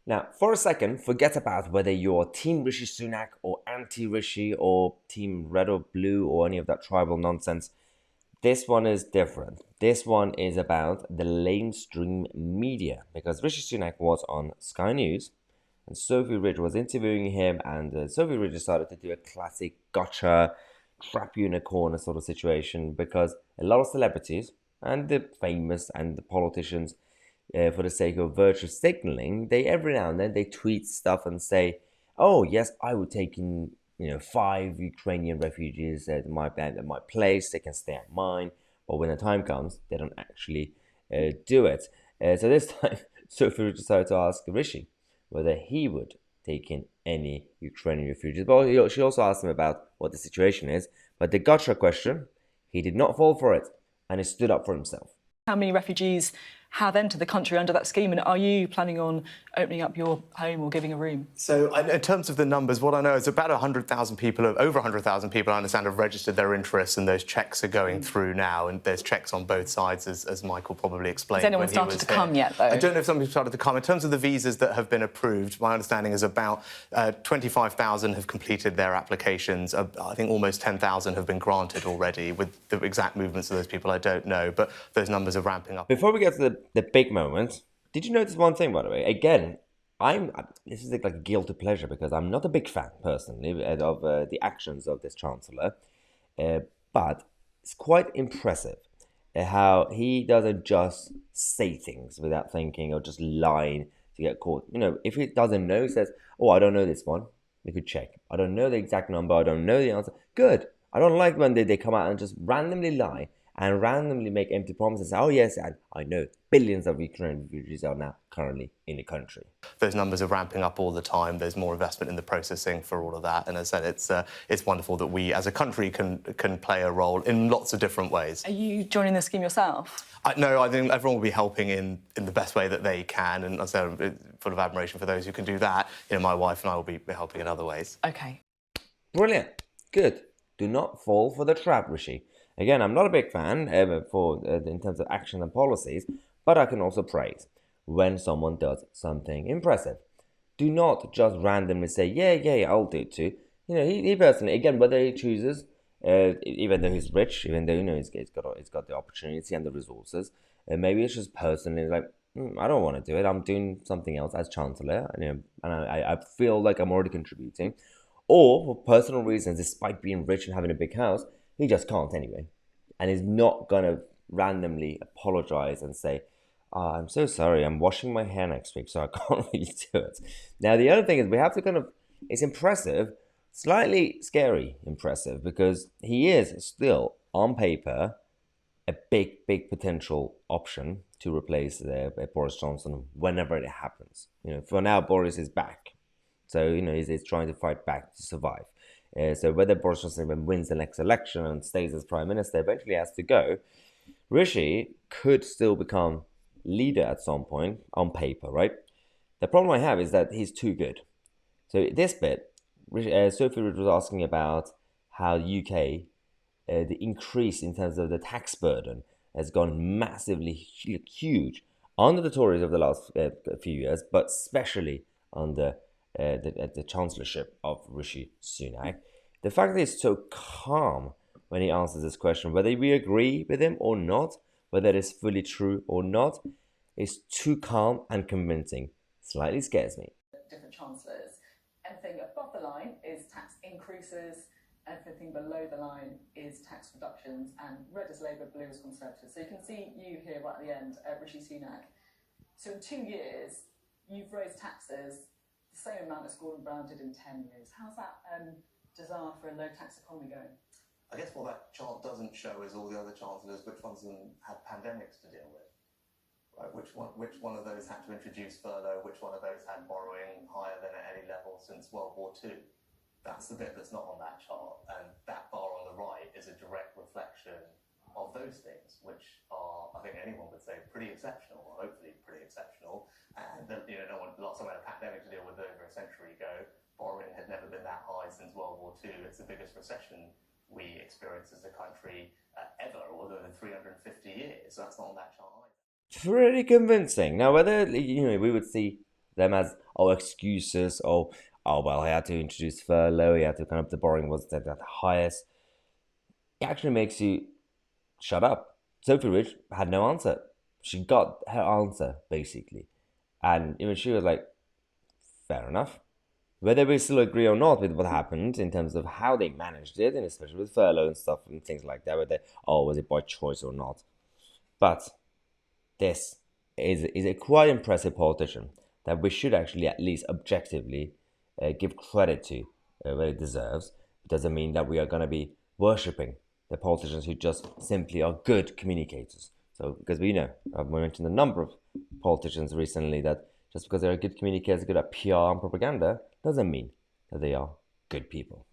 Now, for a second, forget about whether you're Team Rishi Sunak or anti-Rishi or Team Red or Blue or any of that tribal nonsense. This one is different. This one is about the mainstream media because Rishi Sunak was on Sky News and Sophie Ridge was interviewing him, and Sophie Ridge decided to do a classic gotcha, trap you in a corner sort of situation because a lot of celebrities and the famous and the politicians, for the sake of virtue signaling, they every now and then they tweet stuff and say, "Oh yes, I would take in 5 Ukrainian refugees at my place. They can stay at mine." But when the time comes, they don't actually do it. So this time, Sophie decided to ask Rishi whether he would take in any Ukrainian refugees. But she also asked him about what the situation is. But the gotcha question, he did not fall for it, and he stood up for himself. How many refugees have entered the country under that scheme, and are you planning on opening up your home or giving a room? So in terms of the numbers, what I know is about 100,000 people, over 100,000 people, I understand, have registered their interest, and those checks are going through now, and there's checks on both sides, as Michael probably explained. Has anyone started to come yet, though? I don't know if somebody's started to come. In terms of the visas that have been approved, my understanding is about 25,000 have completed their applications. I think almost 10,000 have been granted already. With the exact movements of those people, I don't know, but those numbers are ramping up. Before we get to the big moment, did you notice one thing, by the way? Again, this is like a guilty pleasure because I'm not a big fan personally of the actions of this chancellor, but it's quite impressive how he doesn't just say things without thinking or just lying to get caught. If he doesn't know, he says, "Oh, I don't know this one. We could check. I don't know the exact number. I don't know the answer." Good. I don't like when they come out and just randomly lie and randomly make empty promises. "Oh yes, and I know billions of Ukrainian refugees are now currently in the country." Those numbers are ramping up all the time. There's more investment in the processing for all of that, and as I said, it's wonderful that we as a country can play a role in lots of different ways. Are you joining the scheme yourself? No, I think everyone will be helping in the best way that they can, and as I said, I'm full of admiration for those who can do that. My wife and I will be helping in other ways. Okay. Brilliant. Good. Do not fall for the trap, Rishi. Again, I'm not a big fan in terms of action and policies, but I can also praise when someone does something impressive. Do not just randomly say, yeah, I'll do it too. He personally, again, whether he chooses, even though he's rich, even though, he's got the opportunity and the resources, maybe it's just personally like, I don't want to do it. I'm doing something else as chancellor, and I feel like I'm already contributing. Or for personal reasons, despite being rich and having a big house, he just can't anyway. And he's not going to randomly apologize and say, "Oh, I'm so sorry, I'm washing my hair next week, so I can't really do it." Now, the other thing is we have to it's impressive, slightly scary impressive, because he is still, on paper, a big potential option to replace Boris Johnson whenever it happens. For now, Boris is back. So, he's trying to fight back to survive. So whether Boris Johnson wins the next election and stays as Prime Minister, eventually has to go, Rishi could still become leader at some point, on paper, right? The problem I have is that he's too good. So this bit, Sophie Ridge was asking about how UK, the increase in terms of the tax burden has gone massively huge under the Tories over the last few years, but especially under the chancellorship of Rishi Sunak. The fact that he's so calm when he answers this question, whether we agree with him or not, whether it is fully true or not, is too calm and convincing. Slightly scares me. Different chancellors. Anything above the line is tax increases, everything below the line is tax reductions, and red is Labour, blue is Conservative. So you can see you here right at the end, Rishi Sunak. So in 2 years, you've raised taxes the same amount as Gordon Brown did in 10 years. How's that desire for a low-tax economy going? I guess what that chart doesn't show is all the other chancellors, which ones of them had pandemics to deal with. Right? Which one of those had to introduce furlough, which one of those had borrowing higher than at any level since World War II. That's the bit that's not on that chart, and that bar on the right is a direct reflection of those things, which are, I think anyone would say, pretty exceptional, or hopefully pretty exceptional. And no one, someone had a pandemic to deal with over a century ago. Borrowing had never been that high since World War II. It's the biggest recession we experienced as a country ever, or in 350 years. So that's not on that chart either. Pretty convincing. Now, whether we would see them as excuses, well, he had to introduce furlough, he had to kind of, the borrowing was at the highest. It actually makes you shut up. Sophie Rich had no answer. She got her answer, basically. And even she was like, fair enough. Whether we still agree or not with what happened in terms of how they managed it, and especially with furlough and stuff and things like that, whether, was it by choice or not. But this is a quite impressive politician that we should actually at least objectively give credit to where it deserves. It doesn't mean that we are going to be worshipping the politicians who just simply are good communicators. So, because we know, I've mentioned a number of politicians recently that just because they're good communicators, good at PR and propaganda, doesn't mean that they are good people.